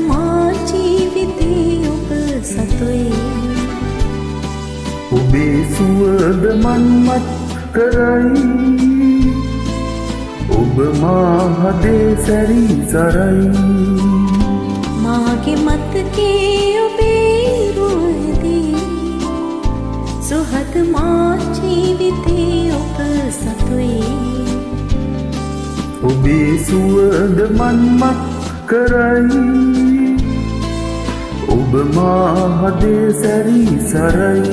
මා ජීවිතේ ඔබ සතුයි ඔබේ සුවඳ මන්මත් කරයි ඔබ මා හදේ සැරි සරයි මාගේ මතකේ ඔබේ රුවදී සුහද මා ජීවිතේ ඔබ සතුයි ඔබේ සුවඳ මන්මත් කරයි ඔබ මා හදේ සැරි සරයි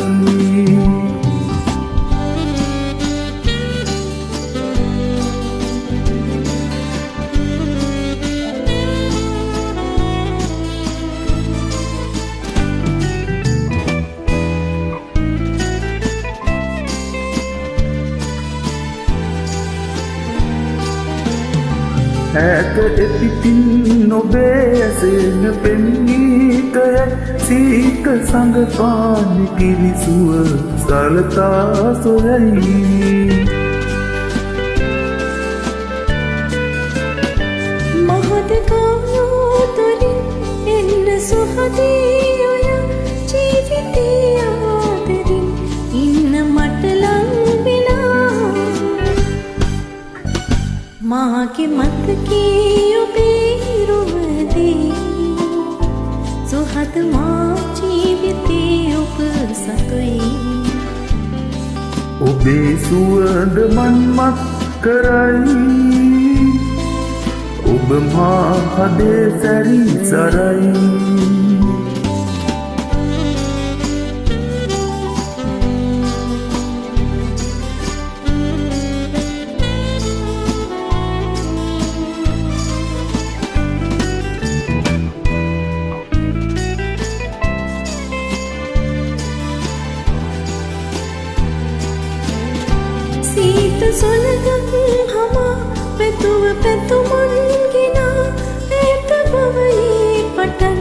ඈත එපිටින් නොබේ ඇසෙන පෙම්ගීතයයි සීත සඟපාන කිරිසුව සලතා සොයයි මහද කාතුලින් එන්න සුහදී ඔය ජීවිතේ ආදරින් ඉන්න මට ලං වෙලා මාගේ මතකේ ඔබේ රුවදී සුහද මා ජීවිතේ ඔබ සතුයි ඔබේ සුවඳ මන්මත් කරයි ඔබ මා හදේ සැරි සරයි සීත සොලගක් හමා පැතුව පැතුමන් ගෙනා ඇත බවයේ පටන්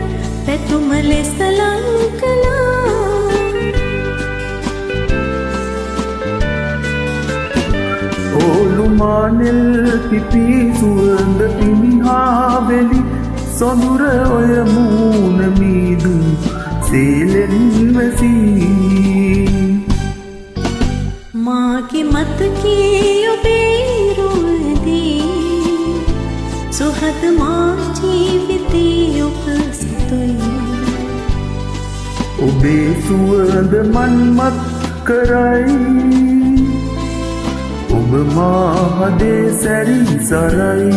පැතුම ලෙස ලං කළා ඕලු මානෙල් පිපි සුවඳ පිනිහා වෙලි සොඳුර ඔය මූණ මීදු සීලෙන් වැසී මාගේ මතකේ ඔබේ රුවදී සුහද මා ජීවිතේ ඔබ සතුයි ඔබේ සුවඳ මන්මත් කරයි ඔබ මා හදේ සැරි සරයි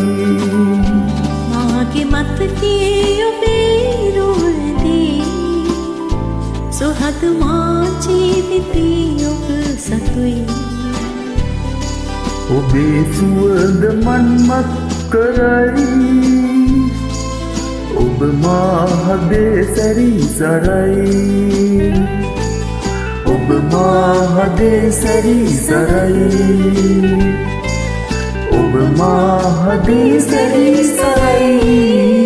මාගේ මතකේ ඔබේ රුවදී සුහද මා ජීවිතේ ඔබ සතුයි ඔබේ සුවඳ මන්මත් කරයි ඔබ මා හදේ සැරි සරයි ඔබ මා හදේ සැරි සරයි ඔබ මා හදේ සැරි සරයි